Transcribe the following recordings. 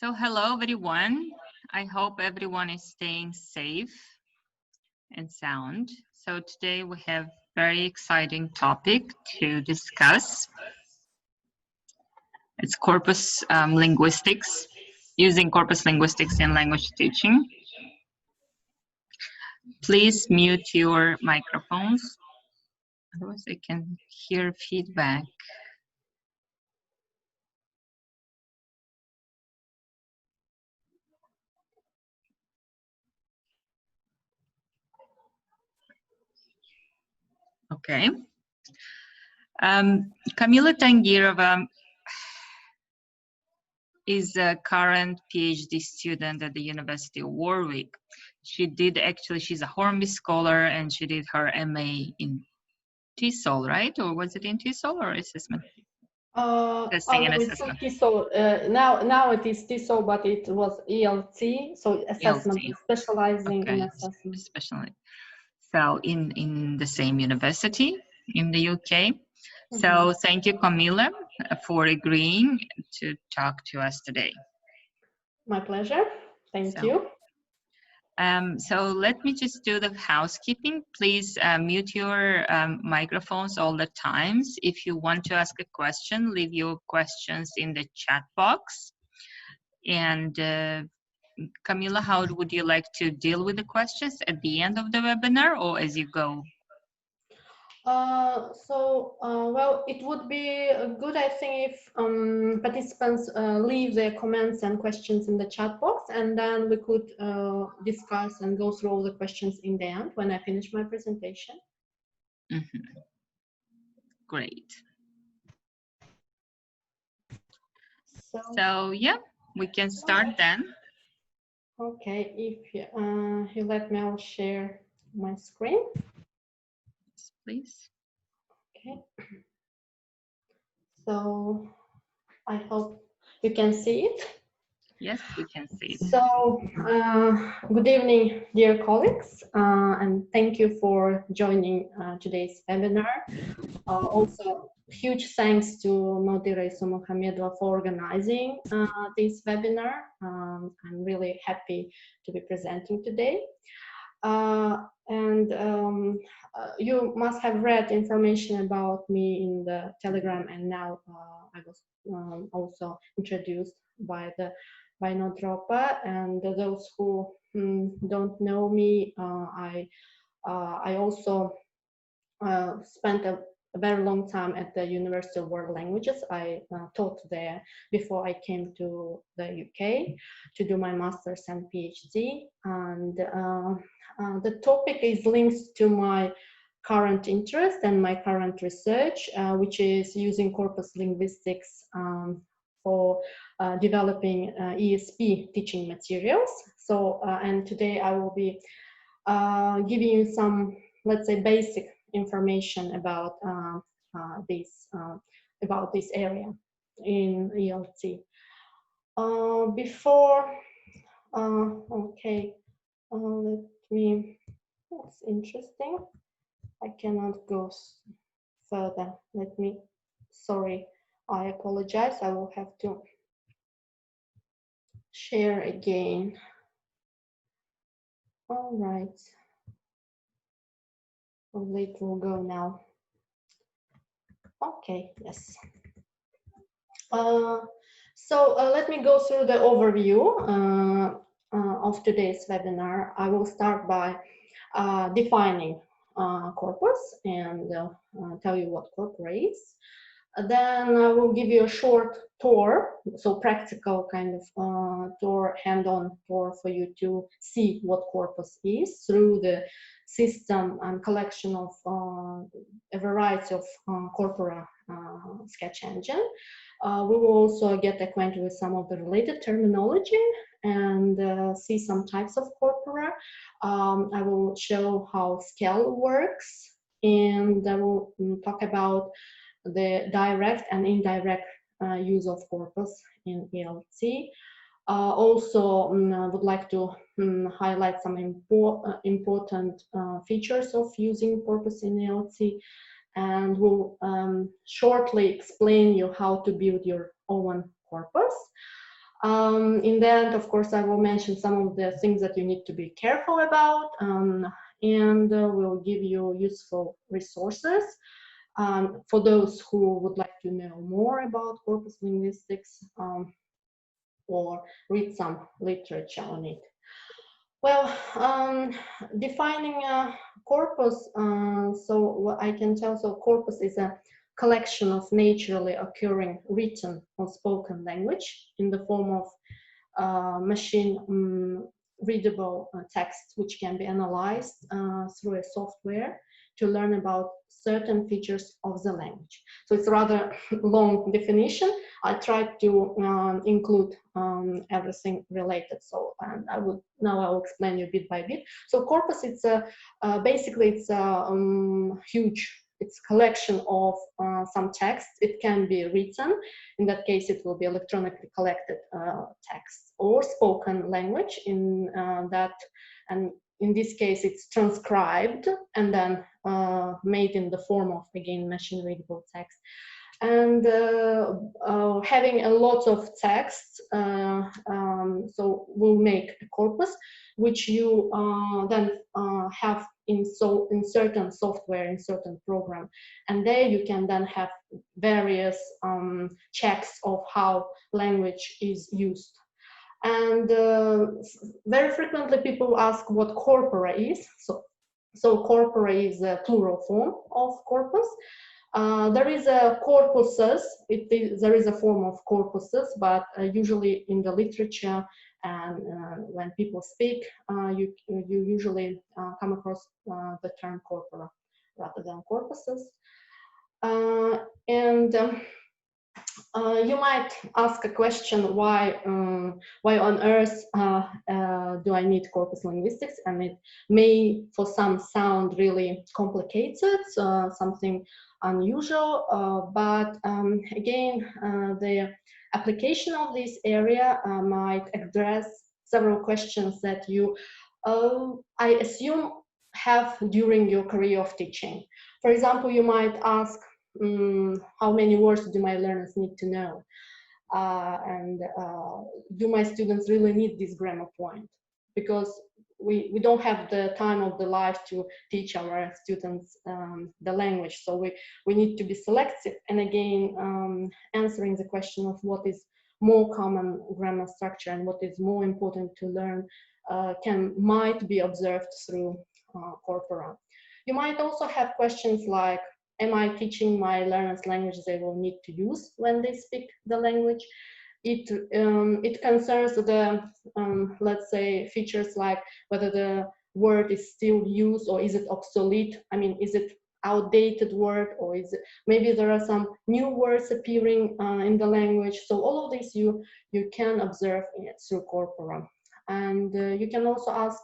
So hello everyone. I hope everyone is staying safe and sound. So today we have very exciting topic to discuss. It's corpus linguistics, using corpus linguistics in language teaching. Please mute your microphones, otherwise I can hear feedback. Okay. Komila Tangirova is a current PhD student at the University of Warwick. She's a Hornby scholar and she did her MA in TESOL, right? Or was it in TESOL or assessment? Testing and assessment. TESOL. Now it is TESOL, but it was ELT, so assessment, ELT. specializing in assessment. Especially. So in the same university in the UK. So thank you, Komila, for agreeing to talk to us today. My pleasure. Thank you. So let me just do the housekeeping. Please mute your microphones all the times. If you want to ask a question, leave your questions in the chat box. And Komila, how would you like to deal with the questions at the end of the webinar or as you go? Well, it would be good, I think, if participants leave their comments and questions in the chat box, and then we could discuss and go through all the questions in the end when I finish my presentation. Great. So yeah, we can start then. Okay, if you let me, I'll share my screen. Yes, please. Okay. So I hope you can see it. Yes, we can see it. So good evening, dear colleagues, and thank you for joining today's webinar. Also, huge thanks to Nodira Mohamedova for organizing this webinar. I'm really happy to be presenting today. You must have read information about me in the Telegram, and now I was also introduced by Nodropa. And those who don't know me, I also spent a very long time at the University of World Languages. I taught there before I came to the UK to do my master's and PhD. And the topic is linked to my current interest and my current research, which is using corpus linguistics for developing ESP teaching materials. So, and today I will be giving you some, let's say, basic information about this area in ELT. Let me. That's interesting. I cannot go further. Sorry, I apologize. I will have to share again. All right. It will go now. Okay, yes. Let me go through the overview of today's webinar. I will start by defining corpus and tell you what corpora is. Then I will give you a short tour, so practical kind of tour, hand-on tour for you to see what corpus is through the system and collection of a variety of corpora sketch engine. We will also get acquainted with some of the related terminology and see some types of corpora. I will show how scale works, and I will talk about the direct and indirect use of corpus in ELT. Also, I would like to highlight some important features of using corpus in ELT, and will shortly explain you how to build your own corpus. In the end, of course, I will mention some of the things that you need to be careful about, and we'll give you useful resources for those who would like to know more about corpus linguistics or read some literature on it. Well, defining corpus, so what I can tell, so corpus is a collection of naturally occurring written or spoken language in the form of machine readable text, which can be analyzed through a software to learn about certain features of the language. So it's a rather long definition. I tried to include everything related. So, and now I will explain you bit by bit. So corpus, it's basically it's a huge. It's collection of some text. It can be written. In that case, it will be electronically collected text, or spoken language in that, and in this case, it's transcribed and then made in the form of, again, machine readable text. And having a lot of text, so we'll make a corpus, which you then have in certain software, in certain program, and there you can then have various checks of how language is used. And very frequently people ask what corpora is. So corpora is a plural form of corpus. There is a corpuses, there is a form of corpuses, but usually in the literature and when people speak, you usually come across the term corpora rather than corpuses. You might ask a question, why on earth do I need corpus linguistics? And it may, for some, sound really complicated, something unusual, but again, the application of this area might address several questions that you, I assume, have during your career of teaching. For example, you might ask, how many words do my learners need to know? And do my students really need this grammar point? Because we don't have the time of the life to teach our students the language. So we need to be selective. And again, answering the question of what is more common grammar structure and what is more important to learn might be observed through corpora. You might also have questions like, am I teaching my learners language they will need to use when they speak the language? It concerns the, let's say, features like whether the word is still used or is it obsolete? I mean, is it outdated word, or is it, maybe there are some new words appearing in the language? So all of this you can observe through corpora. And you can also ask,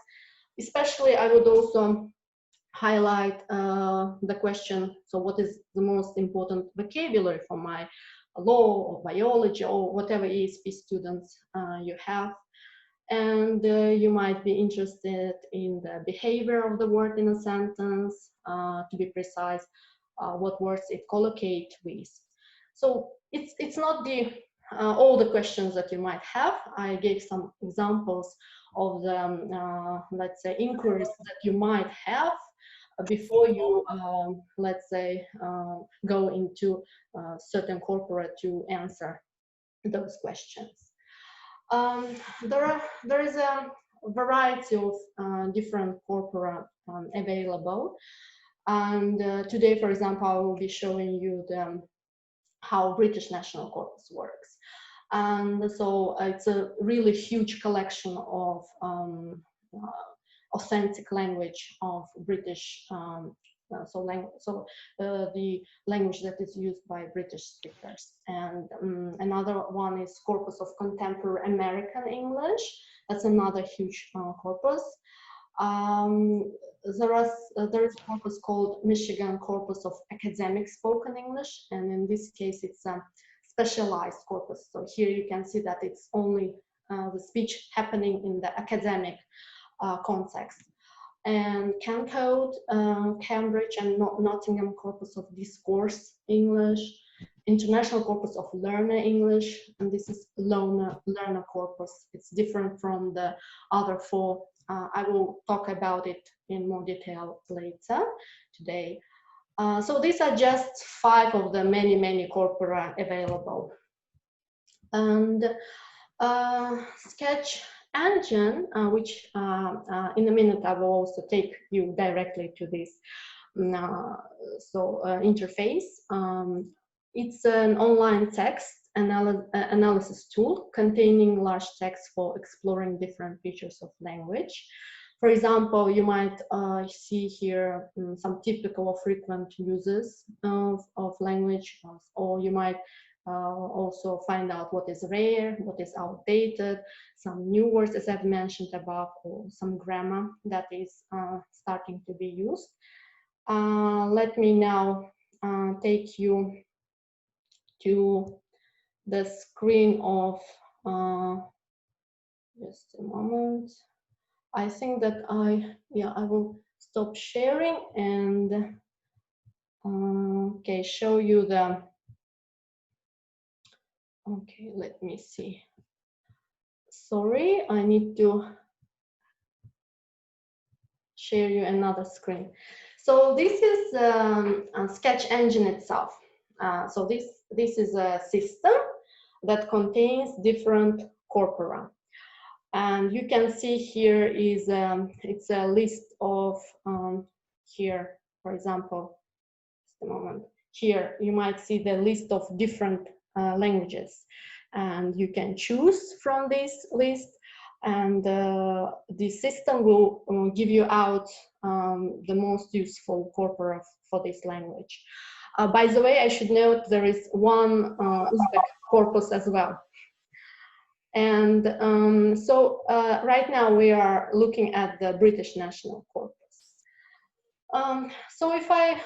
especially I would also highlight the question, so what is the most important vocabulary for my law or biology or whatever ESP students you have. And you might be interested in the behavior of the word in a sentence, to be precise, what words it collocate with. So it's not all the questions that you might have. I gave some examples of the, let's say, inquiries that you might have before you, let's say, go into certain corpora to answer those questions. There is a variety of different corpora available. And today, for example, I will be showing you how British National Corpus works. And so it's a really huge collection of authentic language of British, the language that is used by British speakers. And another one is Corpus of Contemporary American English. That's another huge corpus. There is a corpus called Michigan Corpus of Academic Spoken English, and in this case it's a specialized corpus. So here you can see that it's only the speech happening in the academic context. And CanCode, Cambridge and Nottingham Corpus of Discourse English, International Corpus of Learner English, and this is learner corpus. It's different from the other four. I will talk about it in more detail later today. So these are just 5 of the many corpora available. And Sketch engine, which in a minute I will also take you directly to this interface. It's an online text analysis tool containing large text for exploring different features of language. For example, you might see here some typical or frequent uses of language, or you might also find out what is rare, what is outdated, some new words as I've mentioned above, or some grammar that is starting to be used. Let me now take you to the screen of, just a moment. I think that I will stop sharing and okay, show you the, okay, let me see. Sorry, I need to share you another screen. So this is a Sketch engine itself. So this is a system that contains different corpora. And you can see here is it's a list of here, for example, just a moment. Here you might see the list of different languages, and you can choose from this list, and the system will give you out the most useful corpora for this language. By the way, I should note there is one Uzbek corpus as well. And right now we are looking at the British National Corpus. So if I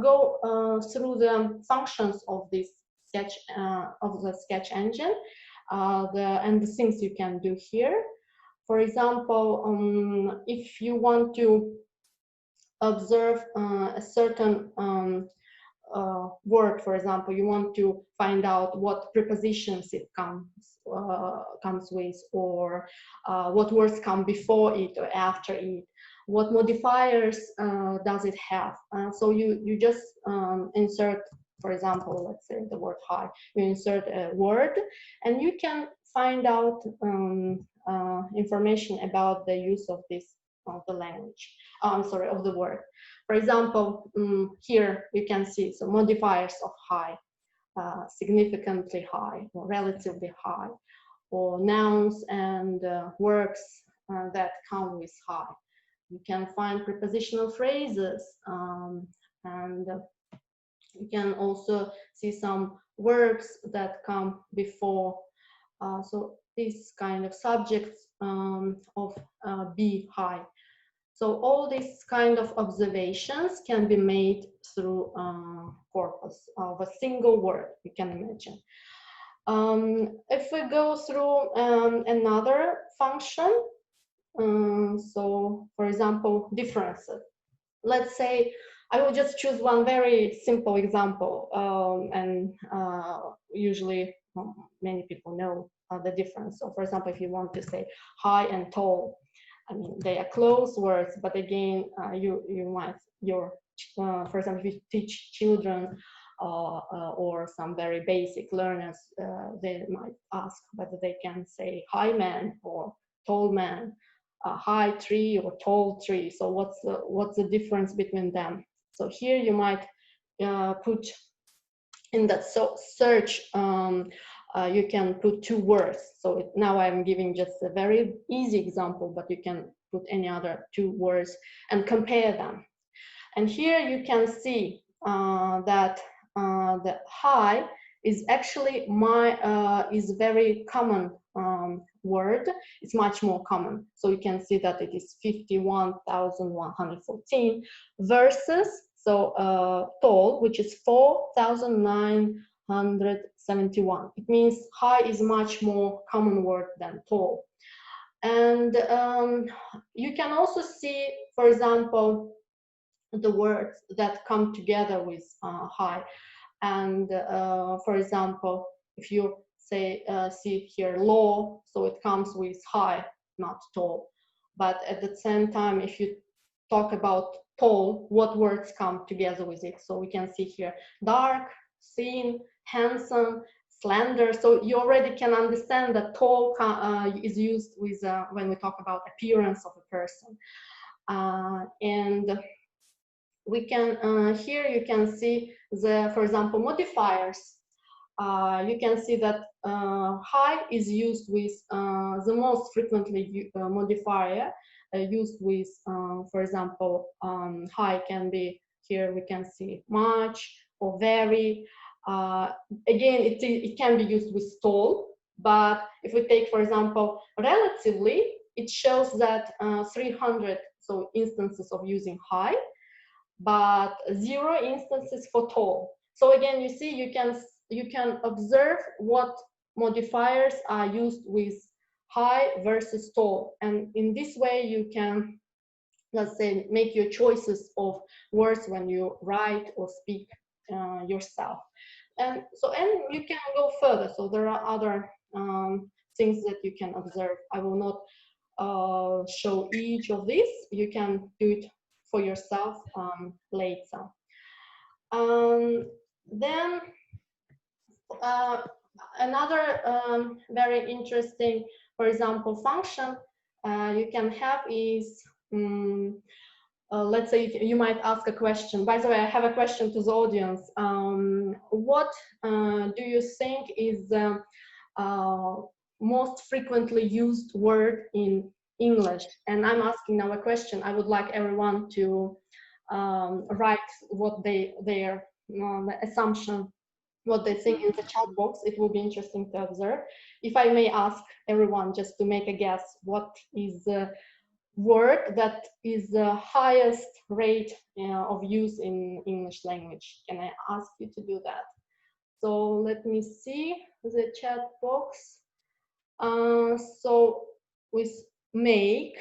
go through the functions of this sketch, of the Sketch engine, and the things you can do here. For example, if you want to observe a certain word, for example, you want to find out what prepositions it comes with, or what words come before it or after it, what modifiers does it have. So you just insert, for example, let's say the word high, you insert a word and you can find out information about the use of this, of the language, I'm sorry, of the word. For example, here you can see some modifiers of high, significantly high, or relatively high, or nouns and verbs that come with high. You can find prepositional phrases, and you can also see some verbs that come before. So this kind of subjects of be high. So all these kind of observations can be made through corpus of a single word, you can imagine. If we go through another function, so for example, differences. Let's say I will just choose one very simple example, and usually many people know the difference. So for example, if you want to say high and tall, I mean, they are close words, but again, you might, for example, if you teach children or some very basic learners, they might ask whether they can say high man or tall man, high tree or tall tree. So what's the difference between them? So here you might put in that search, you can put 2 words. So now I'm giving just a very easy example, but you can put any other 2 words and compare them. And here you can see that the high is actually is very common word. It's much more common. So you can see that it is 51,114 versus tall, which is 4,971. It means high is much more common word than tall. And you can also see, for example, the words that come together with high. And for example, if you say see here low, so it comes with high, not tall. But at the same time, if you talk about tall, what words come together with it? So we can see here dark, thin, handsome, slender. So you already can understand that tall is used with when we talk about appearance of a person. And we can here you can see the, for example, modifiers. You can see that high is used with the most frequently modifier used with, for example, high can be, here we can see much or very. Again, it can be used with tall, but if we take, for example, relatively, it shows that 300 so instances of using high, but 0 instances for tall. So again, you see, you can observe what modifiers are used with high versus tall, and in this way you can, let's say, make your choices of words when you write or speak yourself. And so, and you can go further. So there are other things that you can observe. I will not show each of these. You can do it for yourself later. Then another very interesting, for example, function you can have is, let's say you might ask a question. By the way, I have a question to the audience. What do you think is the most frequently used word in English? And I'm asking now a question. I would like everyone to write what their assumption, what they think in the chat box. It will be interesting to observe. If I may ask everyone just to make a guess, what is the word that is the highest rate of use in English language? Can I ask you to do that? So let me see the chat box. So with make,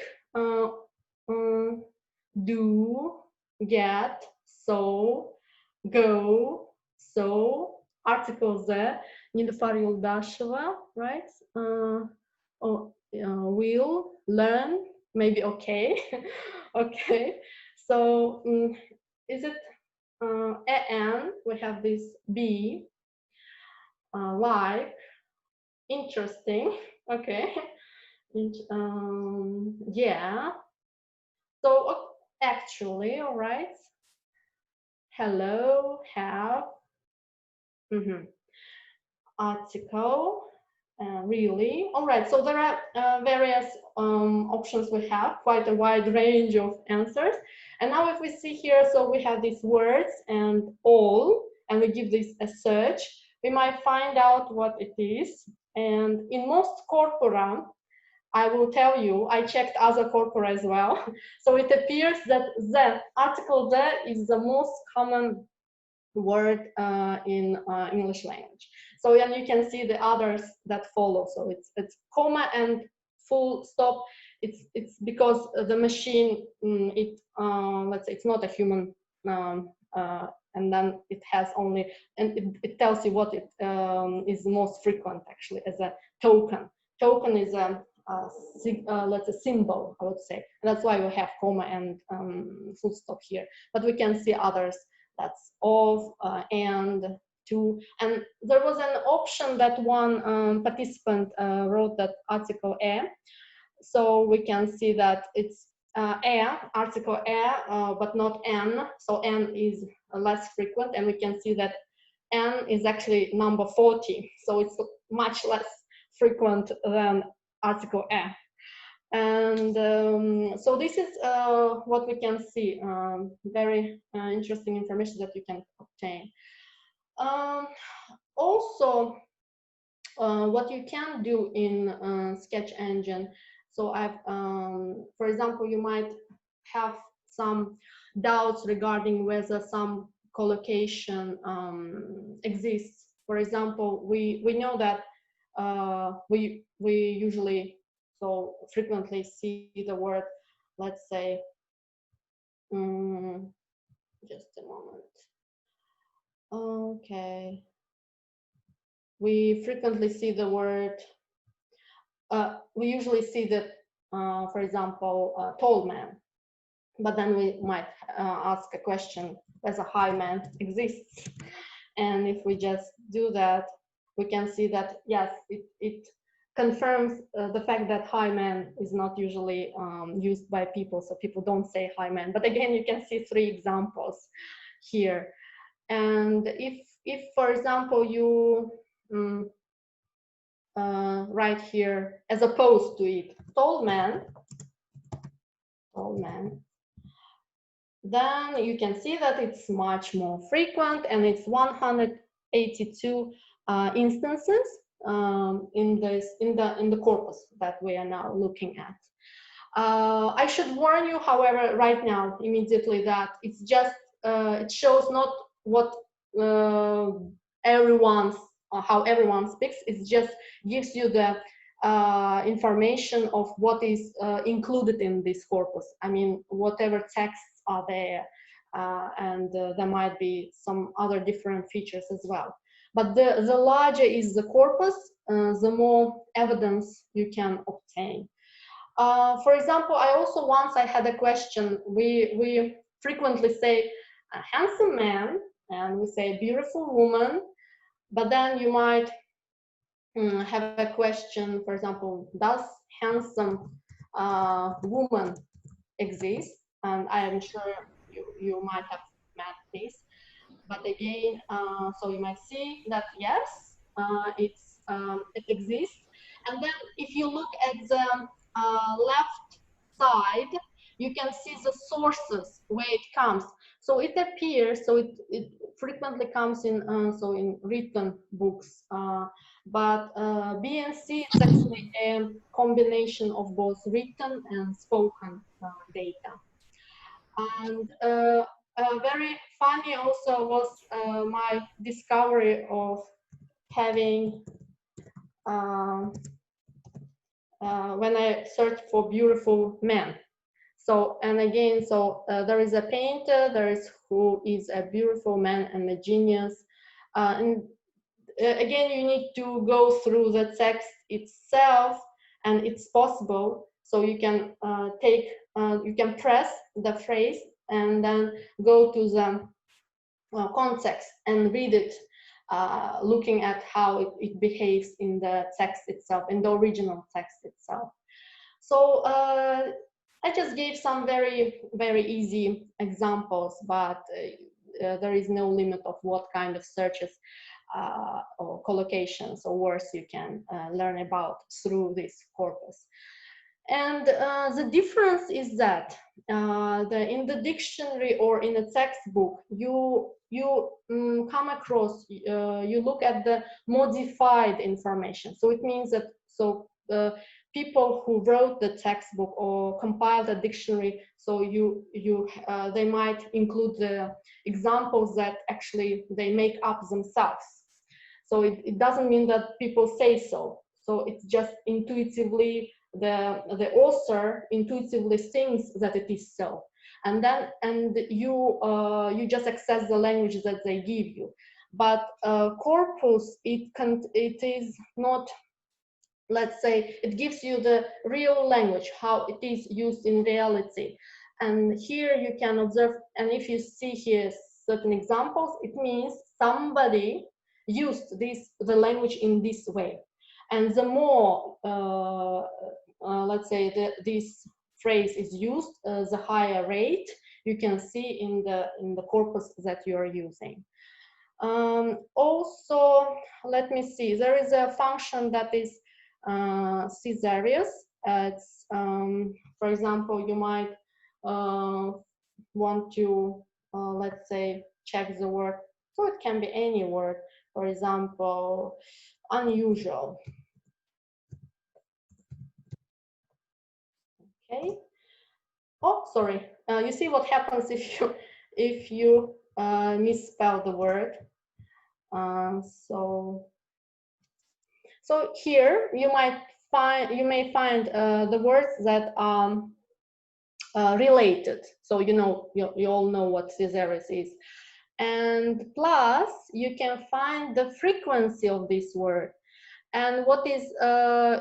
do, get, so, go, so, article the, Nilufar Yuldasheva, right? Will, learn, maybe okay. Okay, so is it an? We have this be, like, interesting, okay. Yeah, so actually, all right. Hello, have, article, really. All right, so there are various options we have, quite a wide range of answers. And now if we see here, so we have these words and all, and we give this a search, we might find out what it is. And in most corpora, I will tell you, I checked other corpora as well. So it appears that the article the is the most common word in English language. So and you can see the others that follow. So it's comma and full stop. It's because the machine, let's say it's not a human, and then it has only, and it tells you what it is most frequent actually as a token. Token is a let's say symbol, I would say. And that's why we have comma and full stop here. But we can see others. That's of, and, to. And there was an option that one participant wrote that article a. So we can see that it's article a, but not n. So n is less frequent, and we can see that n is actually number 40. So it's much less frequent than article a. And so this is what we can see, very interesting information that you can obtain. Also, what you can do in Sketch Engine, so I've, for example, you might have some doubts regarding whether some collocation exists. For example, we know that we usually so frequently see the word, let's say, just a moment. Okay. We frequently see the word, we usually see that, for example, tall man, but then we might ask a question, does a high man exists? And if we just do that, we can see that, yes, it confirms the fact that high man is not usually used by people, so people don't say high man. But again, you can see 3 examples here. And if for example, you write here, as opposed to it, tall man, then you can see that it's much more frequent, and it's 182 instances in the corpus that we are now looking at. I should warn you, however, right now, immediately, that it's just it shows not what how everyone speaks. It just gives you the information of what is included in this corpus. I mean, whatever texts are there, and there might be some other different features as well. But the larger is the corpus, the more evidence you can obtain. For example, I had a question. We frequently say a handsome man, and we say beautiful woman, but then you might have a question, for example, does handsome woman exist? And I am sure you might have met this. But again, so you might see that yes, it exists. And then if you look at the left side, you can see the sources where it comes. So it appears, so it frequently comes in so in written books, but BNC is actually a combination of both written and spoken data. And very funny also was my discovery of having when I searched for beautiful men. So, and again, so there is a painter, there is who is a beautiful man and a genius. And again, you need to go through the text itself, and it's possible. So you can you can press the phrase and then go to the context and read it, looking at how it behaves in the text itself, in the original text itself. So I just gave some very, very easy examples, but there is no limit of what kind of searches or collocations or words you can learn about through this corpus. And the difference is that in the dictionary or in a textbook, you come across, you look at the modified information. So it means that people who wrote the textbook or compiled a dictionary, so they might include the examples that actually they make up themselves. So it doesn't mean that people say so. So it's just intuitively, the author intuitively thinks that it is so, and you just access the language that they give you. But corpus, it is not, let's say, it gives you the real language, how it is used in reality. And here you can observe, and if you see here certain examples, it means somebody used the language in this way. And the more, let's say, this phrase is used, the higher rate you can see in the corpus that you are using. Also, let me see, there is a function that is caesarius. It's, for example, you might want to, let's say, check the word. So it can be any word. For example, unusual. Okay. Oh, sorry. You see what happens if you misspell the word. So here you may find the words that are related. So you all know what caesarius is. And plus, you can find the frequency of this word. And what is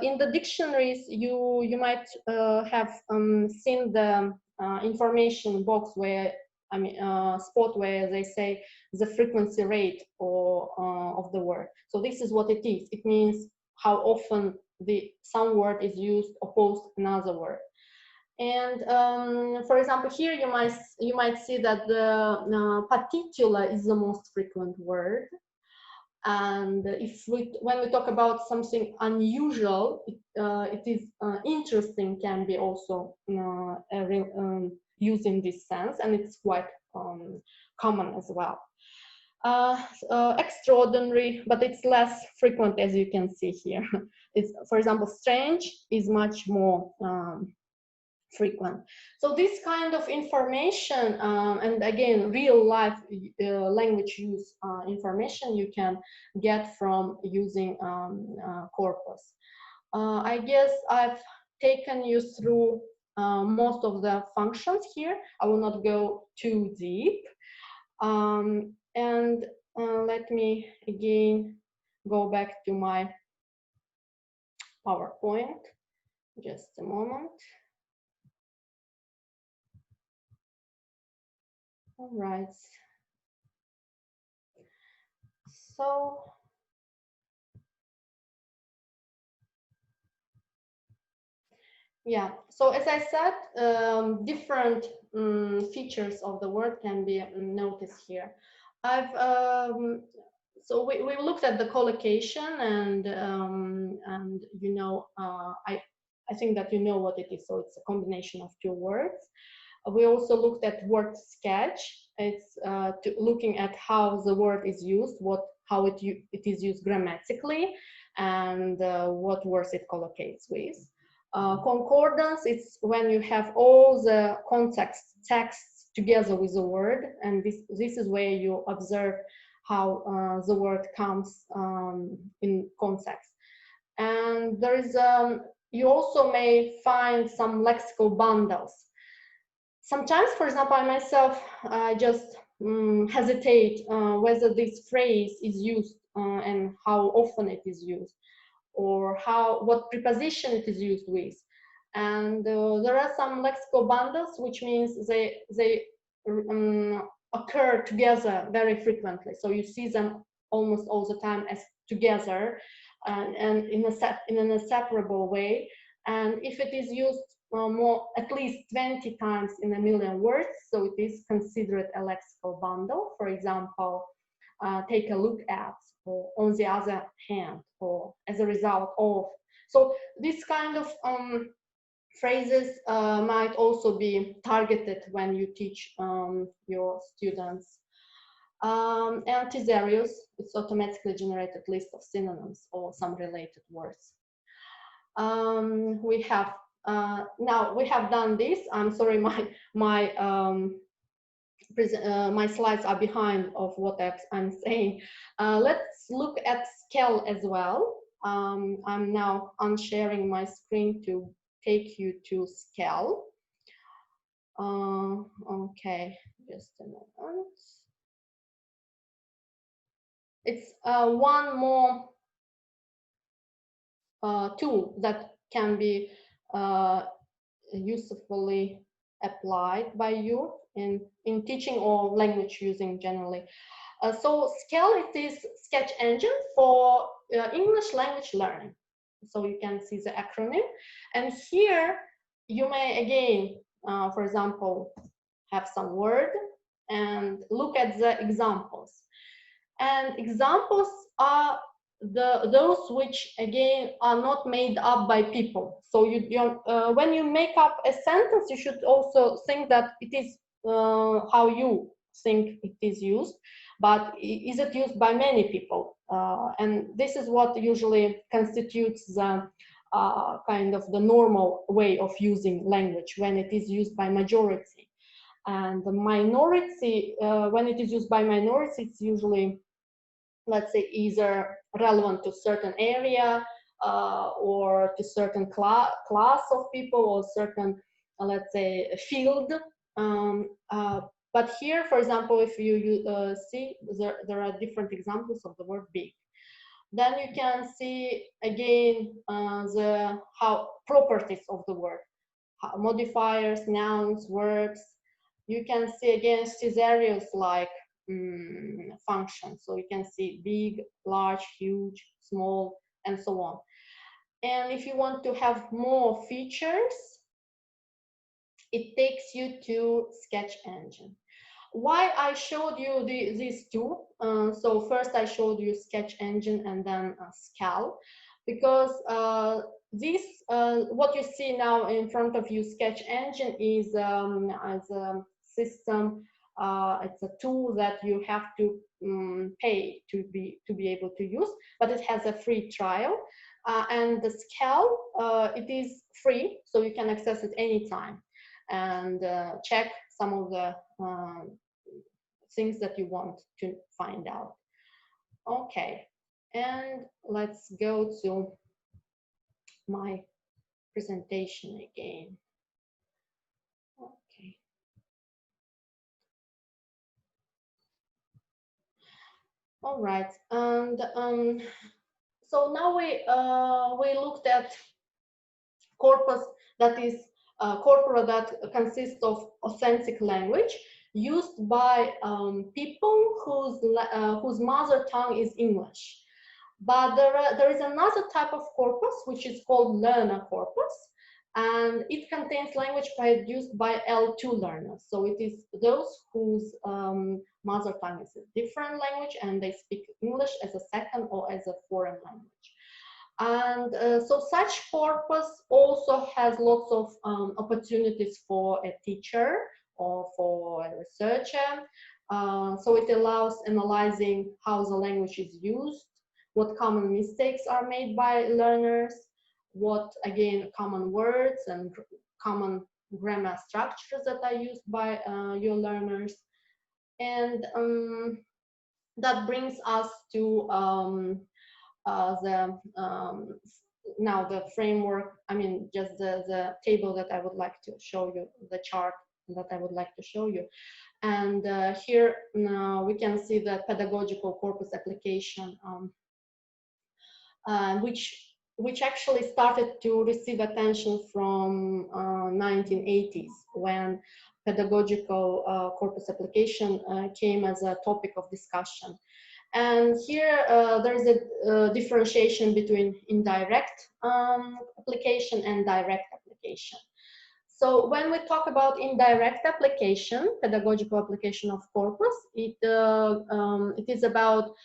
in the dictionaries, you might have seen the information box where, I mean, spot where they say the frequency rate or of the word. So this is what it is. It means how often some word is used opposed to another word. And for example, here you might see that the particular is the most frequent word. And when we talk about something unusual, it is interesting can be also used in this sense, and it's quite common as well. Extraordinary, but it's less frequent, as you can see here. It's, for example, strange is much more frequent. So this kind of information, and again, real life language use information you can get from using corpus. I guess I've taken you through most of the functions here. I will not go too deep. And let me again go back to my PowerPoint. Just a moment. All right. So yeah, so as I said, different features of the word can be noticed here. So we looked at the collocation, and you know, I think that you know what it is. So it's a combination of two words. We also looked at word sketch. It's looking at how the word is used, how it is used grammatically, and what words it collocates with. Concordance, it's when you have all the context texts together with the word, and this is where you observe how the word comes in context. And there is you also may find some lexical bundles. Sometimes, for example, I myself just hesitate whether this phrase is used and how often it is used, or what preposition it is used with. And there are some lexical bundles, which means they occur together very frequently. So you see them almost all the time as together, and in an inseparable way. And if it is used at least 20 times in a million words, so it is considered a lexical bundle. For example, take a look at, or on the other hand, or as a result of. So this kind of phrases might also be targeted when you teach your students. And thesaurus, it's automatically generated list of synonyms or some related words. We have now we have done this. I'm sorry, my slides are behind of what I'm saying. Let's look at scale as well. I'm now unsharing my screen to take you to scale. Okay, just a moment. It's one more tool that can be usefully applied by you in teaching or language using generally. So scale, it is sketch engine for English language learning. So you can see the acronym. And here you may again, for example, have some word and look at the examples. And examples are those which again are not made up by people. So when you make up a sentence, you should also think that it is how you think it is used, but is it used by many people? And this is what usually constitutes the kind of the normal way of using language when it is used by majority. And the minority, when it is used by minority, it's usually, let's say, either relevant to certain area or to certain class of people, or certain, let's say, field. But here, for example, if you see, there are different examples of the word big. Then you can see again the properties of the word, modifiers, nouns, verbs. You can see again scenarios like functions. So you can see big, large, huge, small, and so on. And if you want to have more features, it takes you to Sketch Engine. Why I showed you these two? So first I showed you Sketch Engine and then Scal, because this what you see now in front of you, Sketch Engine, is as a system. It's a tool that you have to pay to be able to use, but it has a free trial. And the Scal, it is free, so you can access it anytime and check some of the things that you want to find out. Okay, and let's go to my presentation again. Okay. All right, and so now we looked at corpus, that is corpora that consists of authentic language used by people whose mother tongue is English. But there is another type of corpus which is called learner corpus, and it contains language produced by L2 learners. So it is those whose mother tongue is a different language and they speak English as a second or as a foreign language. And so such corpus also has lots of opportunities for a teacher or for a researcher. So it allows analyzing how the language is used, what common mistakes are made by learners, what, again, common words and common grammar structures that are used by your learners. And that brings us to now the framework, I mean, just the table that I would like to show you, the chart that I would like to show you. And here now we can see the pedagogical corpus application, which actually started to receive attention from 1980s, when pedagogical corpus application came as a topic of discussion. And here there is a differentiation between indirect application and direct application. So when we talk about indirect application, pedagogical application of corpus, it is about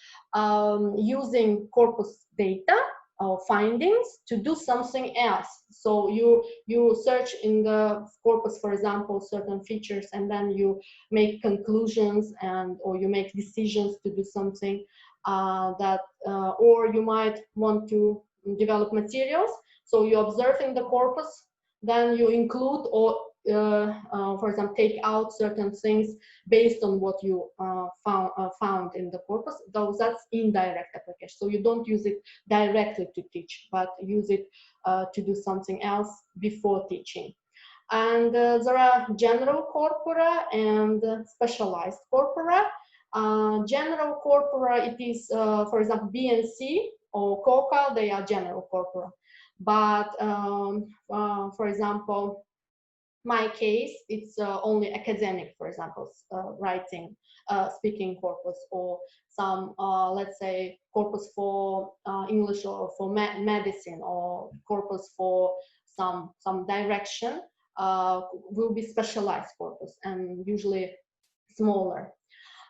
using corpus data or findings to do something else. So you search in the corpus, for example, certain features, and then you make conclusions or you make decisions to do something or you might want to develop materials. So you observe in the corpus, then you include or for example, take out certain things based on what you found in the corpus. That's indirect application. So you don't use it directly to teach, but use it to do something else before teaching. And there are general corpora and specialized corpora. General corpora, it is, for example, B and C or COCA, they are general corpora. But for example, my case, it's only academic, for example, writing, speaking corpus, or some, let's say, corpus for English or for medicine, or corpus for some direction, will be specialized corpus and usually smaller.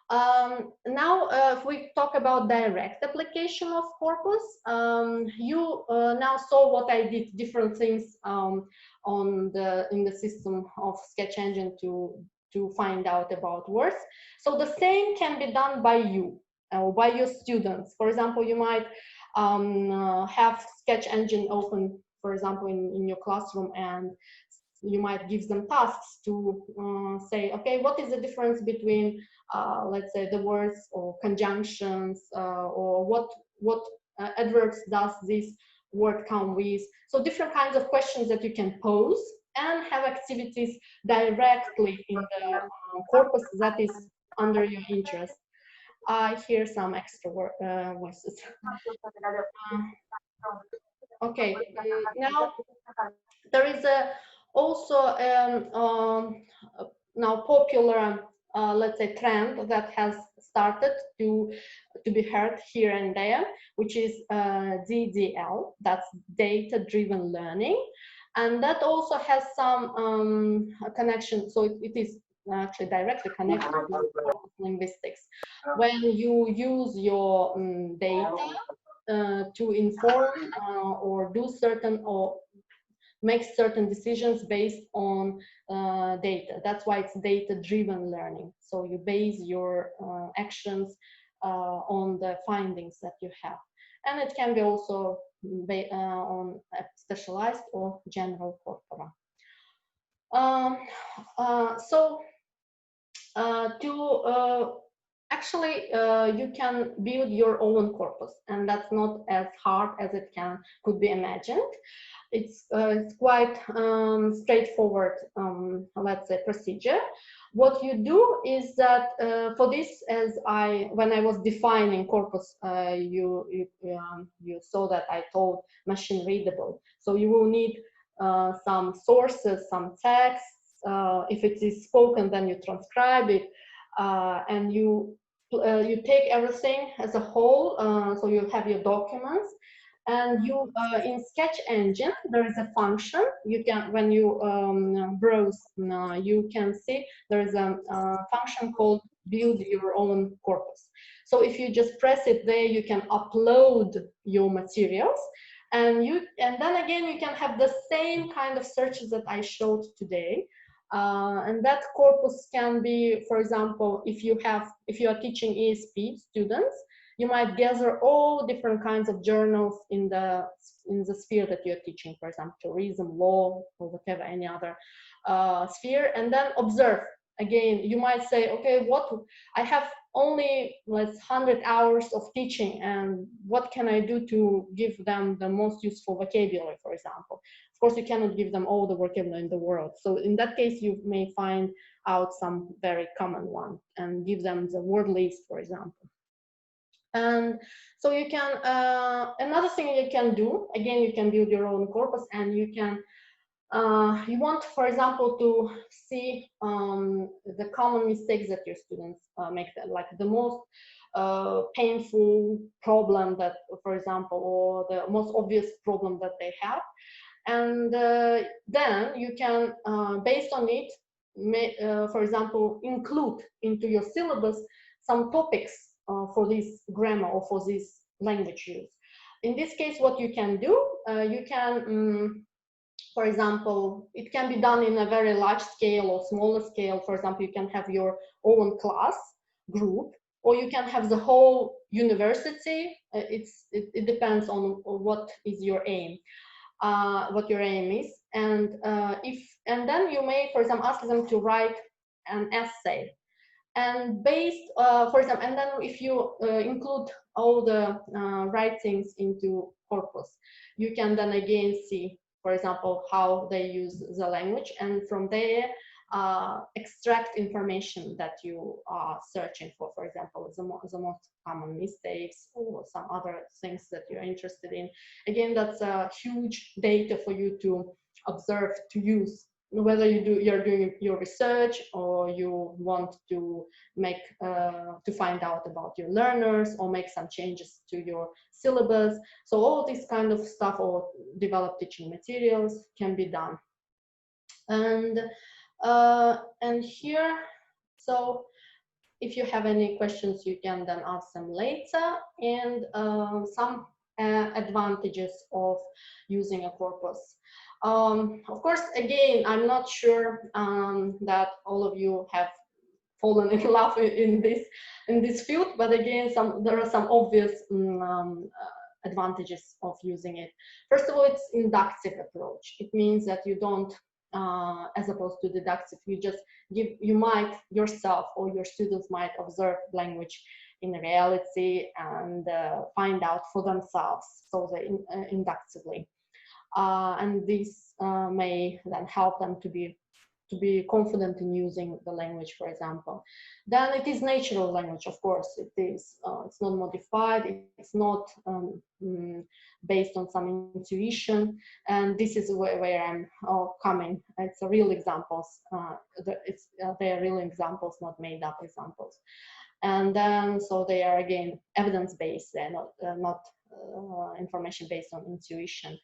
Now, if we talk about direct application of corpus, you now saw what I did, different things in the system of Sketch Engine to find out about words. So the same can be done by you or by your students. For example, you might have Sketch Engine open, for example, in your classroom, and you might give them tasks to say, okay, what is the difference between, let's say, the words or conjunctions, or what adverbs does this word come with? So different kinds of questions that you can pose, and have activities directly in the corpus that is under your interest. I hear some extra voices. Okay, now there is also now popular, let's say, trend that has started to be heard here and there, which is DDL, that's data-driven learning, and that also has some connection. So it is actually directly connected to corpus linguistics. When you use your data to inform or do certain or make certain decisions based on data. That's why it's data-driven learning. So you base your actions on the findings that you have. And it can be also on a specialized or general corpora. Actually, you can build your own corpus, and that's not as hard as it could be imagined. It's quite straightforward, let's say, procedure. What you do is that for this, when I was defining corpus, you saw that I told machine readable. So you will need some sources, some texts. If it is spoken, then you transcribe it, and you take everything as a whole. So you have your documents. And you, in Sketch Engine, there is a function. You can, when you browse, you can see there is a function called build your own corpus. So if you just press it there, you can upload your materials, and then again you can have the same kind of searches that I showed today. And that corpus can be, for example, if you are teaching ESP students, you might gather all different kinds of journals in the sphere that you're teaching, for example, tourism, law, or whatever, any other sphere, and then observe. Again, you might say, okay, I have only 100 hours of teaching, and what can I do to give them the most useful vocabulary, for example? Of course, you cannot give them all the vocabulary in the world. So in that case, you may find out some very common one and give them the word list, for example. And so you can, another thing you can do, again, you can build your own corpus, and you can, you want, for example, to see the common mistakes that your students make, like the most painful problem that, for example, or the most obvious problem that they have. And then you can, based on it, for example, include into your syllabus some topics for this grammar or for this language use. In this case, what you can do, you can, for example, it can be done in a very large scale or smaller scale. For example, you can have your own class group, or you can have the whole university. It depends on what is your aim, what your aim is. And then you may, for example, ask them to write an essay. And based, for example, and then if you include all the writings into corpus, you can then again see, for example, how they use the language, and from there extract information that you are searching for example, the most common mistakes or some other things that you're interested in. Again, that's a huge data for you to observe, to use, whether you're doing your research or you want to make to find out about your learners or make some changes to your syllabus. So all this kind of stuff, or develop teaching materials, can be done. And here, so if you have any questions, you can then ask them later. And some advantages of using a corpus. Of course, again, I'm not sure that all of you have fallen in love in this field, but again, there are some obvious advantages of using it. First of all, it's inductive approach. It means that you don't, as opposed to deductive, you might yourself or your students might observe language in reality and find out for themselves, so they inductively. and this may then help them to be confident in using the language, for example. Then it is natural language, of course. It is. It's not modified. It's not based on some intuition. And this is where I'm coming. It's a real examples. They are real examples, not made up examples. And then so they are again evidence-based. They're not information based on intuition.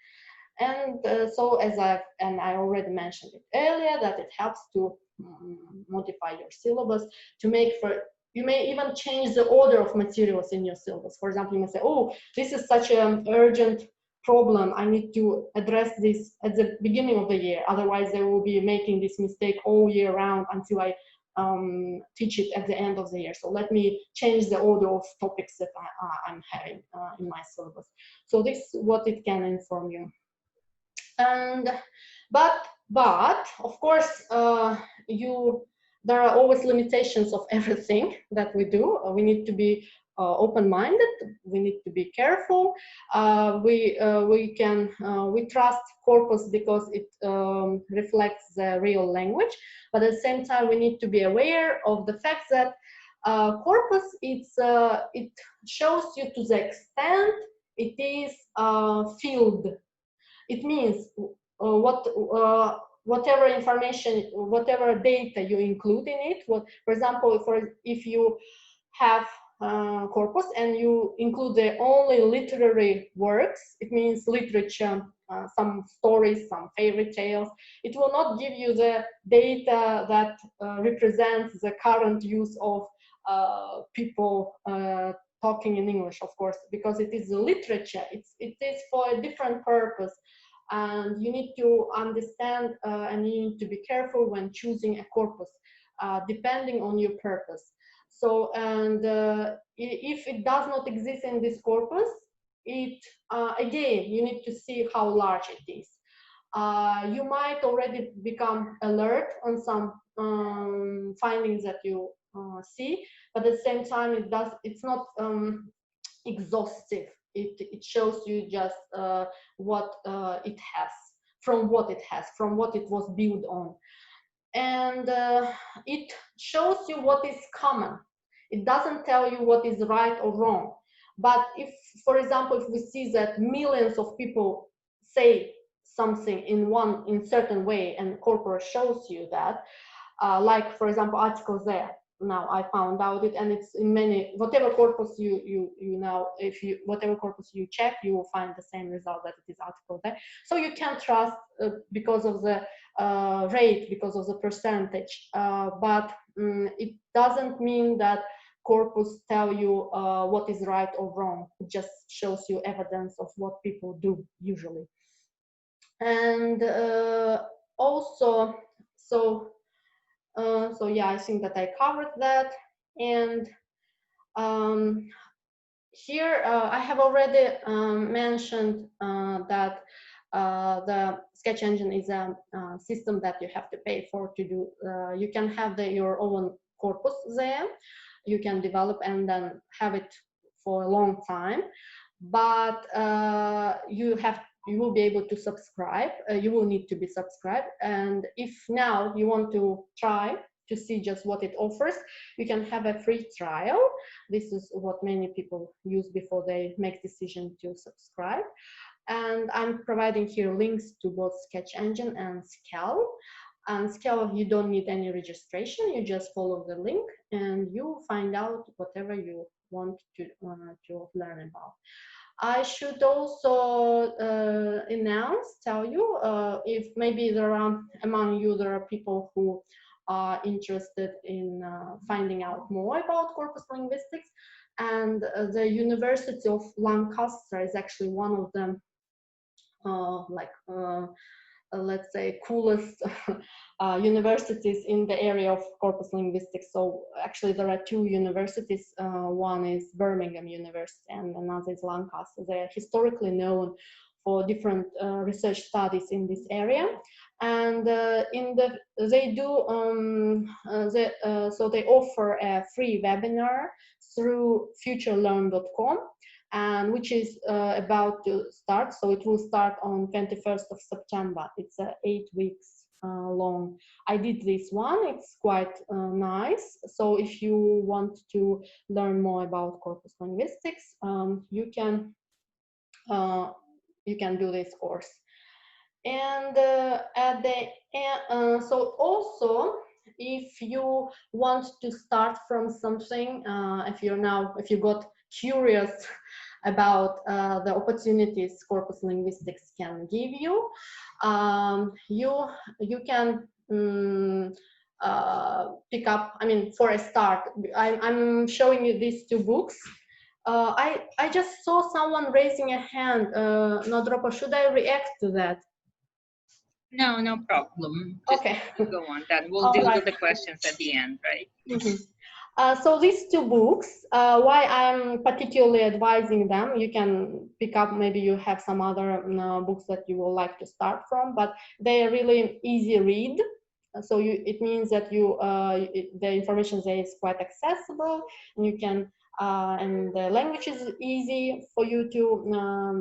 And so I already mentioned it earlier, that it helps to modify your syllabus to make you may even change the order of materials in your syllabus. For example, you may say, oh, this is such an urgent problem, I need to address this at the beginning of the year, otherwise they will be making this mistake all year round until I teach it at the end of the year. So let me change the order of topics that I'm having in my syllabus. So this is what it can inform you. And but of course there are always limitations of everything that we do. We need to be open-minded. We need to be careful. We trust corpus because it reflects the real language, but at the same time we need to be aware of the fact that corpus it shows you to the extent it is filled. It means whatever information, whatever data you include in it. For example, if you have corpus and you include the only literary works, it means literature, some stories, some fairy tales. It will not give you the data that represents the current use of people talking in English, of course, because it is literature. It is for a different purpose. And you need to understand and you need to be careful when choosing a corpus, depending on your purpose. So, and if it does not exist in this corpus, again, you need to see how large it is. You might already become alert on some findings that you see, but at the same time, it's not exhaustive. It shows you just what it has, from what it was built on. And it shows you what is common. It doesn't tell you what is right or wrong. But if, for example, if we see that millions of people say something in certain way, and corpora shows you that, like, for example, article there. Now I found out it, and it's in many, whatever corpus whatever corpus you check, you will find the same result, that it is article there. So you can trust because of the rate, because of the percentage, but it doesn't mean that corpus tell you what is right or wrong. It just shows you evidence of what people do usually. And also, so yeah, I think that I covered that. And here I have already mentioned that the sketch engine is a system that you have to pay for to do. You can have your own corpus there. You can develop and then have it for a long time, but you will be able to subscribe. You will need to be subscribed. And if now you want to try to see just what it offers, you can have a free trial. This is what many people use before they make decision to subscribe. And I'm providing here links to both Sketch Engine and Scal. And Scal, you don't need any registration. You just follow the link and you find out whatever you want to learn about. I should also tell you, if maybe among you there are people who are interested in finding out more about corpus linguistics, and the University of Lancaster is actually one of them, let's say, coolest universities in the area of corpus linguistics. So actually there are two universities. One is Birmingham University and another is Lancaster. They are historically known for different research studies in this area. And so they offer a free webinar through futurelearn.com. and which is about to start. So it will start on 21st of September. It's 8 weeks long. I did this one. It's quite nice. So if you want to learn more about corpus linguistics, you can do this course. And so also, if you want to start from something, if you got curious about the opportunities corpus linguistics can give you, you can pick up. I mean, for a start, I'm showing you these two books. I just saw someone raising a hand. Nodropa, should I react to that? No, no problem. Just Okay. go on. Then we'll do Right. the questions at the end, right? So these two books, why I'm particularly advising them, you can pick up, maybe you have some other books that you would like to start from, but they are really easy read. So it means that the information there is quite accessible, and you can, and the language is easy for you to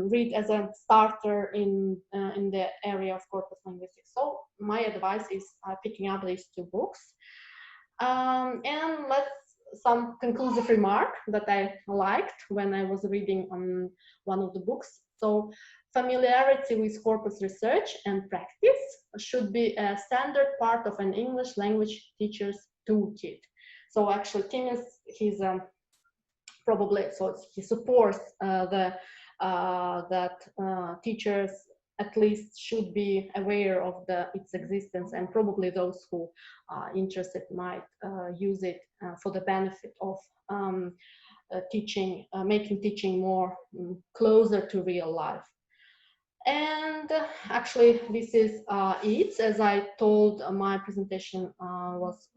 read as a starter in the area of corpus linguistics. So my advice is picking up these two books. And some conclusive remark that I liked when I was reading one of the books. So familiarity with corpus research and practice should be a standard part of an English language teacher's toolkit. So actually, Tim he's probably, so he supports that teachers at least should be aware of its existence, and probably those who are interested might use it for the benefit of teaching, making teaching more closer to real life. And actually, this is it. As I told, my presentation was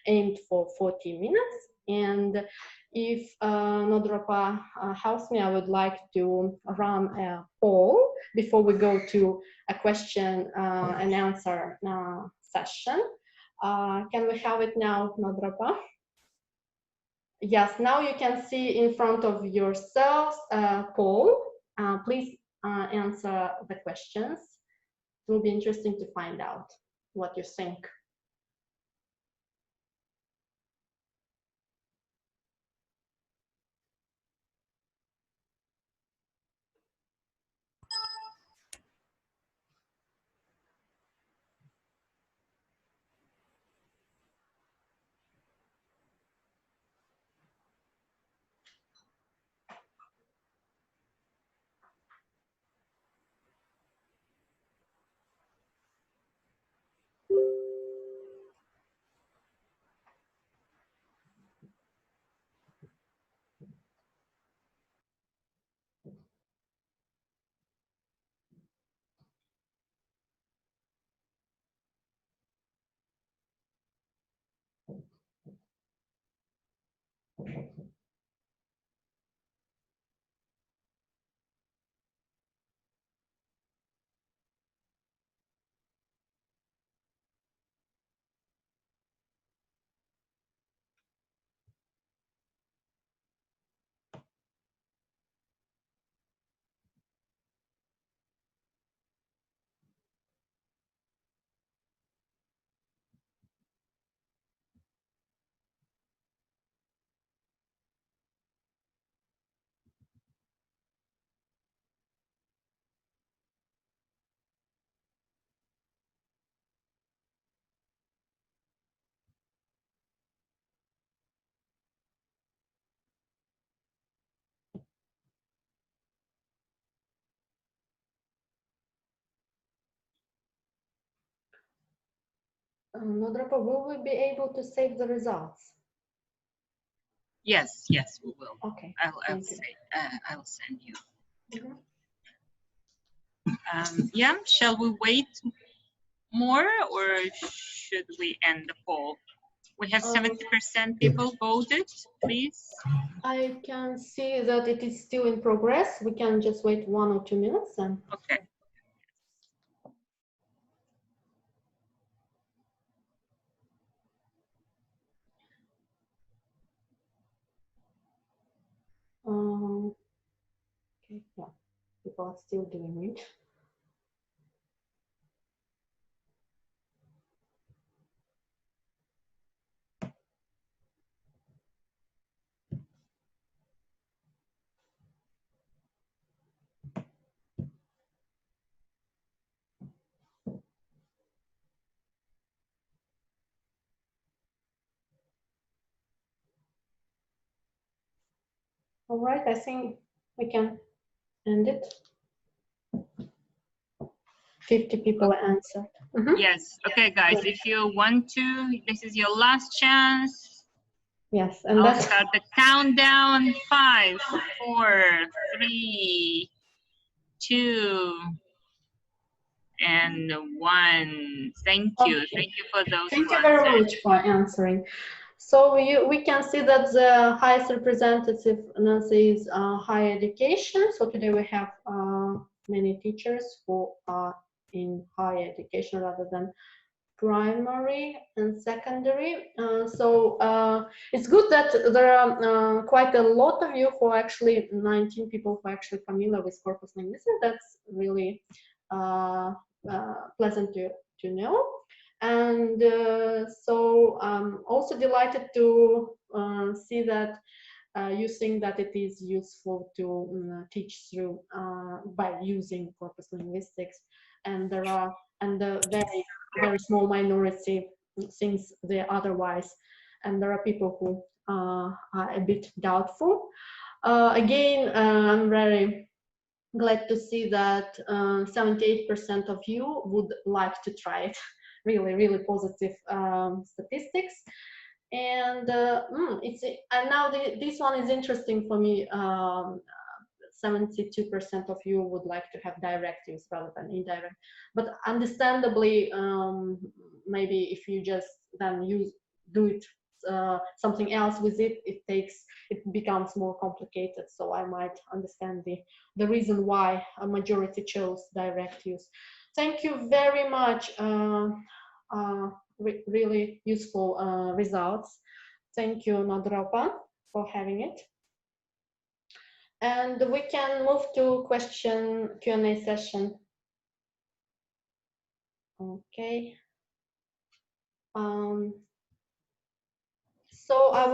aimed for 40 minutes. And if Nodropa helps me, I would like to run a poll before we go to a question and answer session. Can we have it now, Nodropa? Yes, now you can see in front of yourselves a poll. Please answer the questions. It will be interesting to find out what you think. Nodropa, will we be able to save the results? Yes, yes, we will. Okay. I'll send you. Mm-hmm. Yeah, shall we wait more, or should we end the poll? We have 70% people voted, please. I can see that it is still in progress. We can just wait 1 or 2 minutes and. Okay. Yeah, people are still doing it. All right, I think we can end it. 50 people answered. Yes. Okay, guys, if you want to, this is your last chance. Yes, and I'll that's start the countdown. 5, 4, 3, 2, and 1. Thank you. okay. Thank you for those Thank who you very answered. much for answering. So we can see that the highest representativeness is higher education. So today we have many teachers who are in higher education rather than primary and secondary. It's good that there are quite a lot of you who are actually 19 people who are actually familiar with corpus linguistics. That's really pleasant to know. And so I'm also delighted to see that you think that it is useful to teach through by using corpus linguistics, and there are the very small minority thinks they otherwise, and there are people who are a bit doubtful. Again, I'm very glad to see that 78% of you would like to try it. Really positive statistics. And now this one is interesting for me. 72% of you would like to have direct use rather than indirect, but understandably, maybe if you just then do it something else with it, it becomes more complicated. So I might understand the reason why a majority chose direct use. Thank you very much. Really useful results. Thank you, Nadropa, for having it. And we can move to Q&A session. Okay. So I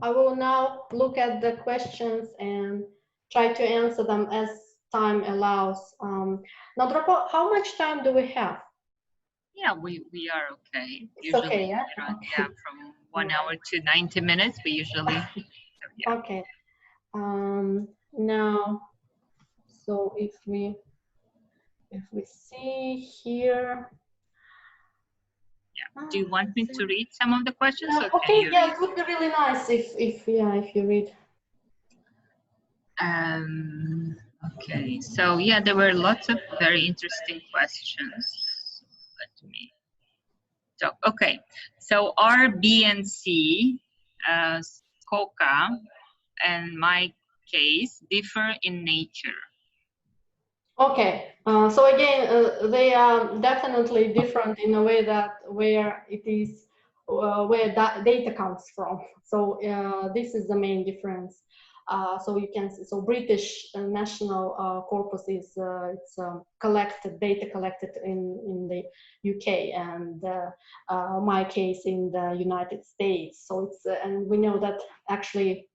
will now look at the questions and try to answer them as time allows. Nadropa, how much time do we have? Yeah, we are okay. It's Usually, okay, yeah? yeah, from 1 hour to 90 minutes, we usually. So, yeah. Okay. Now, so if we see here. Yeah. Do you want me to read some of the questions? Or Okay, can you yeah, read? it would be really nice if you read. Okay, so yeah, there were lots of very interesting questions. Let me. So okay, so R, B, and C, COCA, and my case differ in nature. Okay, so again, they are definitely different in a way that where it is where data comes from. So this is the main difference. So you can see, so British national corpus is it's data collected in the UK, and my case in the United States. So it's and we know that actually.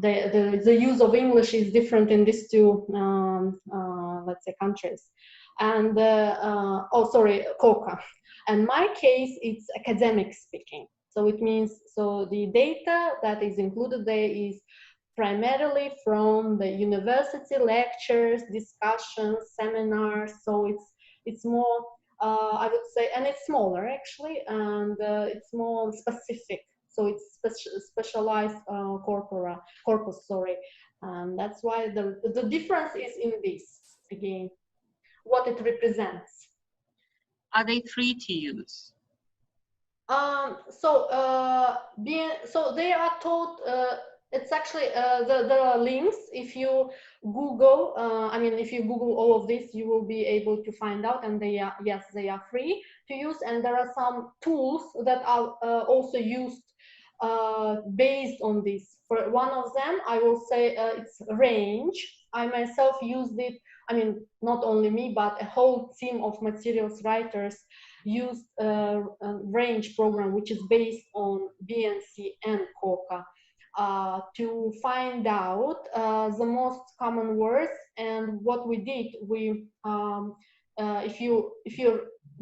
The use of English is different in these two, let's say, countries. And COCA. And my case, it's academic speaking. So it means, so the data that is included there is primarily from the university lectures, discussions, seminars. So it's more, I would say, and it's smaller actually, and it's more specific. So it's specialized corpus, sorry. And that's why the difference is in this, again, what it represents. Are they free to use? So they are taught, it's actually, there are links. If you Google, if you Google all of this, you will be able to find out, and they are free to use. And there are some tools that are also used based on this. For one of them, I will say it's range. I myself used it. I mean, not only me, but a whole team of materials writers used a range program which is based on BNC and COCA to find out the most common words. And what we did, if you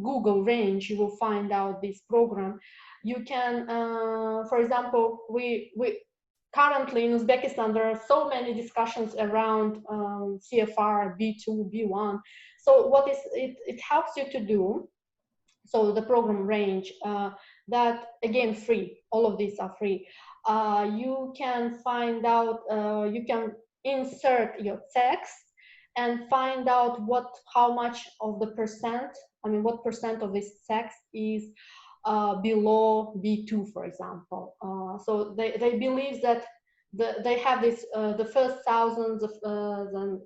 Google range, you will find out this program. You can, for example, we currently in Uzbekistan, there are so many discussions around CFR, B2, B1. So what is it helps you to do, so the program range, that again, free, all of these are free. You can find out, you can insert your text and find out how much of the percent, I mean, what percent of this text is below B2, for example. So they believe that they have this, the first thousands of then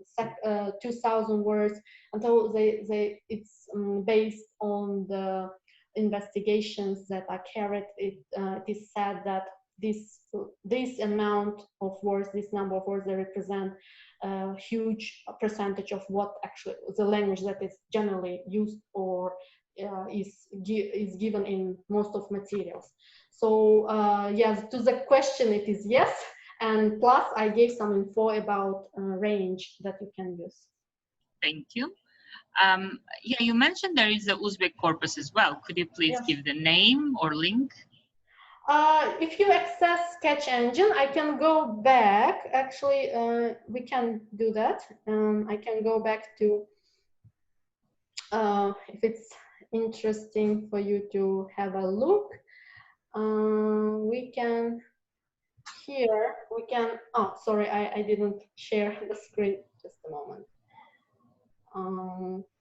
2,000 words, and so it's based on the investigations that are carried. It is said that this amount of words, this number of words, they represent a huge percentage of what actually the language that is generally used or is given in most of materials. So yes, to the question, it is yes. And plus, I gave some info about range that you can use. Thank you. Yeah, you mentioned there is a Uzbek corpus as well. Could you please give the name or link? If you access Sketch Engine, I can go back. Actually, we can do that. I can go back to, if it's interesting for you to have a look, we can, here, we can, oh, sorry, I didn't share the screen, just a moment.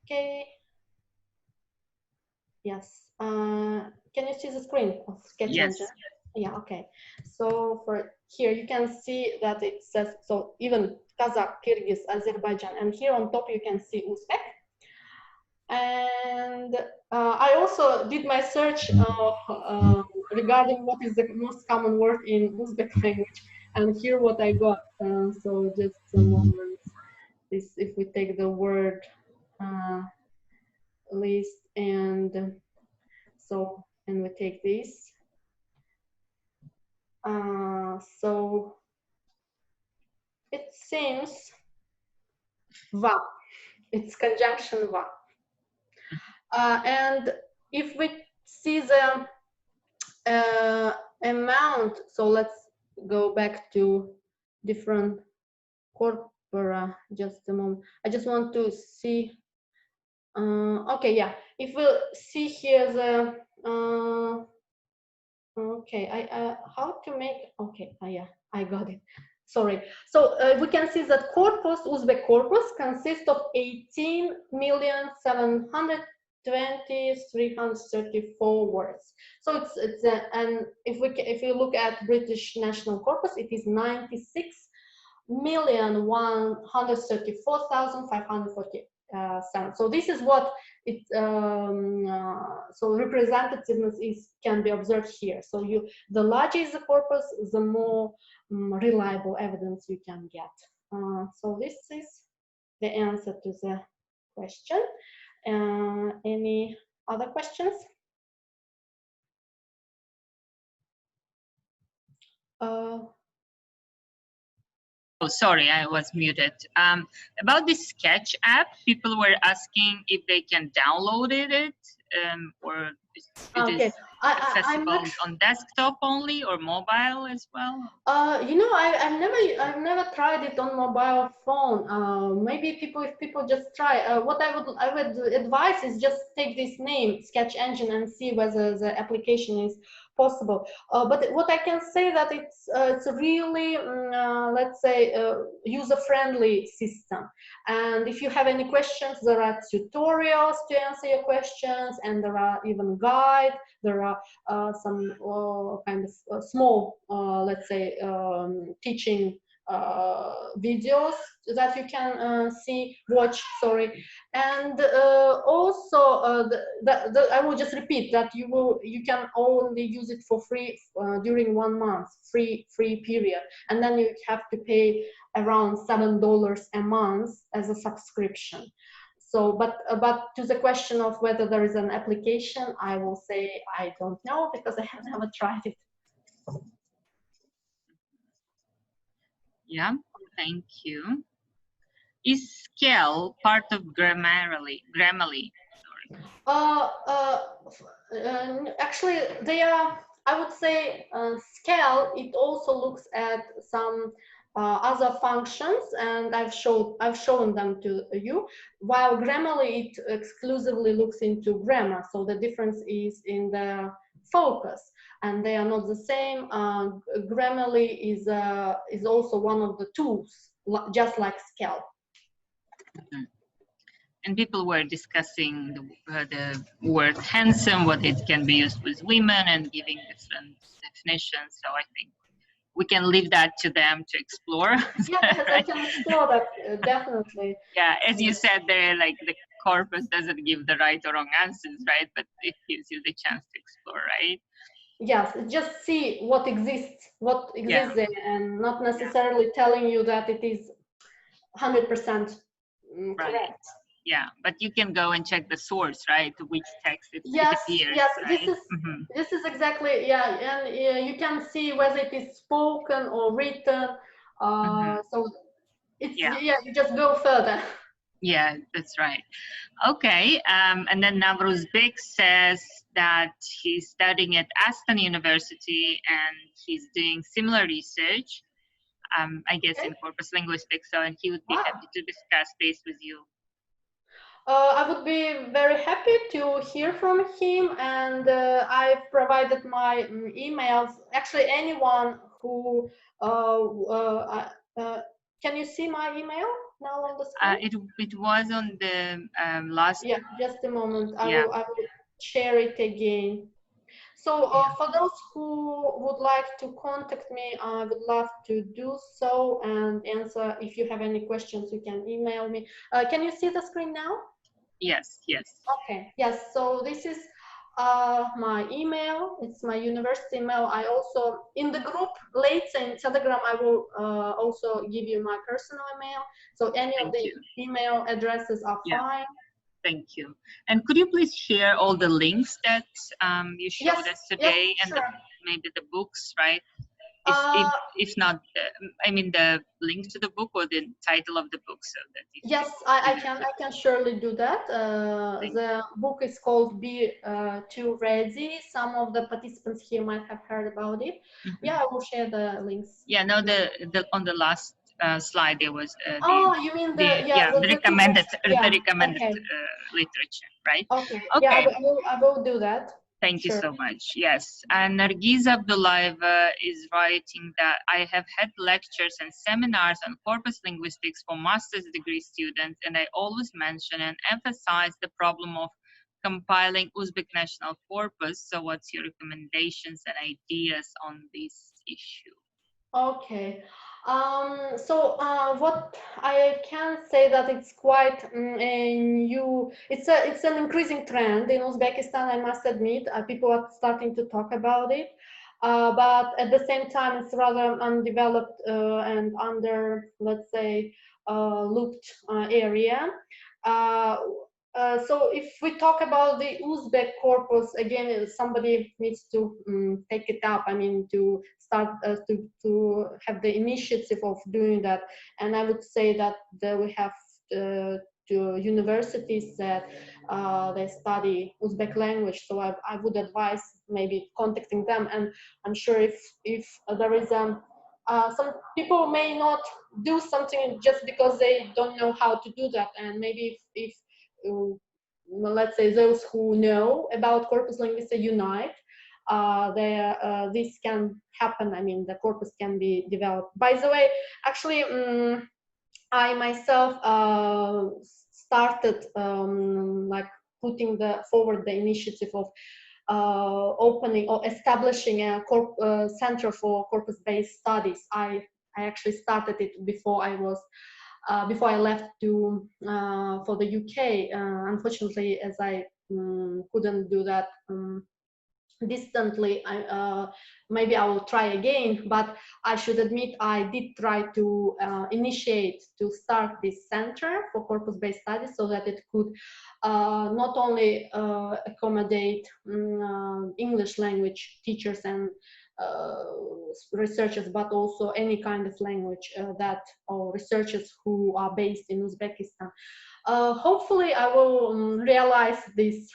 Okay. Yes. Can you see the screen of Sketch Engine? Yeah, okay. So for here, you can see that it says, so even Kazakh, Kyrgyz, Azerbaijan, and here on top you can see Uzbek. And I also did my search regarding what is the most common word in Uzbek language, and here what I got. So just a moment. This, if we take the word list, and so, and we take this. So it seems va. It's conjunction va. And if we see the amount, so let's go back to different corpora, just a moment. I just want to see, okay, yeah, if we see here the, okay, how to make, okay, yeah, I got it. Sorry. So we can see that corpus, Uzbek corpus, consists of 18,720,334 words. So it's and if you look at British National Corpus, it is 96,134,547. So this is what it. So representativeness can be observed here. So the larger is the corpus, the more reliable evidence you can get. So this is the answer to the question. Any other questions? Oh, sorry, I was muted. About the Sketch app, people were asking if they can download it, or it is accessible on desktop only or mobile as well. You know, I've never tried it on mobile phone. Maybe if people just try. What I would advise is just take this name, Sketch Engine, and see whether the application is possible. But what I can say that it's a really, let's say, user-friendly system. And if you have any questions, there are tutorials to answer your questions, and there are even guides. There are some kind of small, let's say, teaching videos that you can watch, sorry. And also I will just repeat that you can only use it for free during 1 month, free period, and then you have to pay around $7 a month as a subscription. So, but to the question of whether there is an application, I will say I don't know because I have never tried it. Yeah, thank you. Is scale part of Grammarly? Actually, they are. I would say scale. It also looks at some other functions, and I've shown them to you. While Grammarly, it exclusively looks into grammar. So the difference is in the focus, and they are not the same. Grammarly is also one of the tools, just like scale. Mm-hmm. And people were discussing the word handsome, what it can be used with women, and giving different definitions. So I think we can leave that to them to explore. Yes, I can explore that, definitely. Yeah, as you said, there, like the corpus doesn't give the right or wrong answers, right? But it gives you the chance to explore, right? Yes, just see what exists there, and not necessarily telling you that it is 100% correct. Yeah, but you can go and check the source, right? To which text it appears. Yes, right? This is exactly, and you can see whether it is spoken or written. So it's you just go further. Yeah, that's right. Okay, and then Navruzbek says that he's studying at Aston University and he's doing similar research, I guess in Corpus Linguistics, so, and he would be happy to discuss this with you. I would be very happy to hear from him, and I've provided my emails. Actually, anyone who can you see my email now on the screen? It was on the last. Yeah, just a moment. I will share it again. So for those who would like to contact me, I would love to do so and answer. If you have any questions, you can email me. Can you see the screen now? Yes. Okay, yes, so this is my email. It's my university email. I also, in the group later in Telegram, I will also give you my personal email. So any of the email addresses are fine. Thank you. And could you please share all the links that you showed us today, and maybe the books, right? If not, I mean the link to the book or the title of the book, so that I can surely do that. The book is called Be Too Ready. Some of the participants here might have heard about it. I will share the links. Yeah, no, the on the last slide there was you mean the recommended literature, right? Okay. I will do that. Thank you so much. Yes, and Nargiz Abdullaeva is writing that I have had lectures and seminars on corpus linguistics for master's degree students, and I always mention and emphasize the problem of compiling Uzbek national corpus. So what's your recommendations and ideas on this issue? Okay. So what I can say that it's quite new. It's an increasing trend in Uzbekistan. I must admit, people are starting to talk about it, but at the same time, it's rather undeveloped and under, let's say, looked area. So if we talk about the Uzbek corpus, again, somebody needs to take it up. I mean, to start to have the initiative of doing that. And I would say that we have to universities that they study Uzbek language. So I would advise maybe contacting them. And I'm sure if there is some people may not do something just because they don't know how to do that. And maybe if let's say those who know about Corpus Linguistics unite, this can happen. I mean, the corpus can be developed. By the way, actually, I myself started like putting forward the initiative of opening or establishing a center for corpus-based studies. I actually started it before I was before I left to for the UK. Unfortunately, as I couldn't do that distantly, maybe I will try again, but I should admit I did try to initiate to start this center for corpus-based studies so that it could not only accommodate English language teachers and researchers, but also any kind of language that or researchers who are based in Uzbekistan. Hopefully I will realize this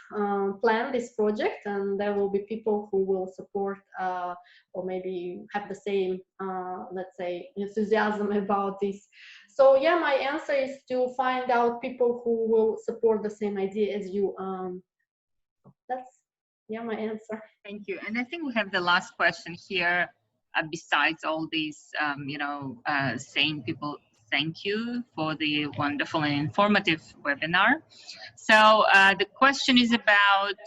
plan, this project, and there will be people who will support or maybe have the same, let's say, enthusiasm about this. So yeah, my answer is to find out people who will support the same idea as you. That's, yeah, my answer. Thank you. And I think we have the last question here, besides all these, you know, saying people thank you for the wonderful and informative webinar. So the question is about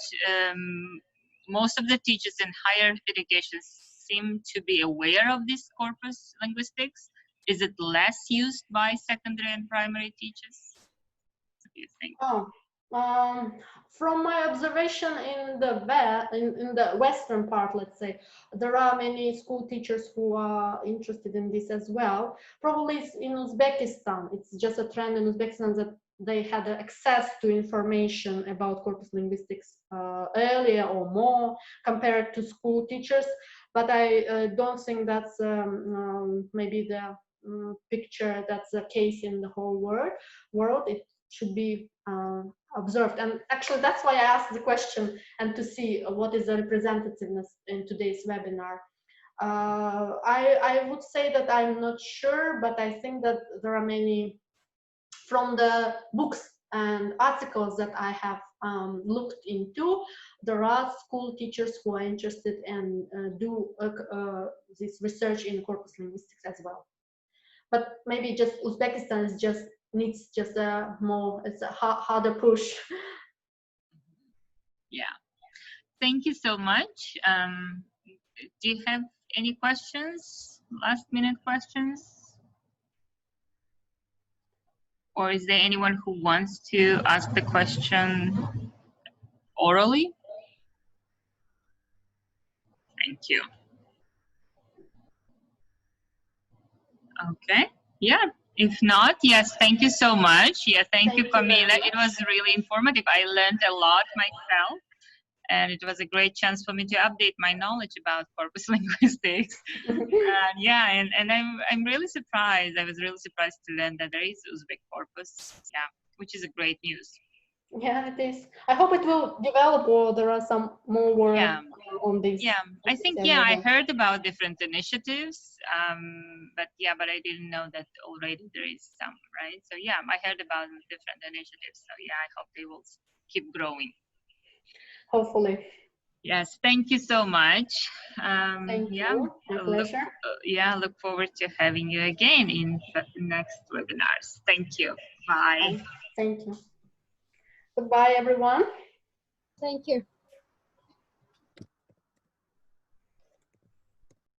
most of the teachers in higher education seem to be aware of this corpus linguistics. Is it less used by secondary and primary teachers? What do you think? Oh, from my observation in the western part, let's say, there are many school teachers who are interested in this as well. Probably in Uzbekistan, it's just a trend in Uzbekistan that they had access to information about corpus linguistics earlier or more compared to school teachers. But I don't think that's maybe the picture, that's the case in the whole world. It should be observed, and actually that's why I asked the question, and to see what is the representativeness in today's webinar. I would say that I'm not sure, but I think that there are many from the books and articles that I have looked into. There are school teachers who are interested and do this research in corpus linguistics as well. But maybe just Uzbekistan is just needs just a more, it's a harder push. Yeah, thank you so much. Do you have any questions, last minute questions? Or is there anyone who wants to ask the question orally? Thank you. Okay, yeah. If not, yes, thank you so much. Yeah, thank you, Komila. It was really informative. I learned a lot myself, and it was a great chance for me to update my knowledge about corpus linguistics. Yeah, and I'm really surprised. I was really surprised to learn that there is Uzbek corpus. Yeah, which is a great news. Yeah, it is. I hope it will develop, or there are some more work on this. Yeah, I think, yeah, I heard about different initiatives, but I didn't know that already there is some, right? So yeah, I heard about different initiatives. So yeah, I hope they will keep growing. Hopefully. Yes, thank you so much. Thank you. My pleasure. Look forward to having you again in the next webinars. Thank you. Bye. Thank you. Goodbye, everyone. Thank you.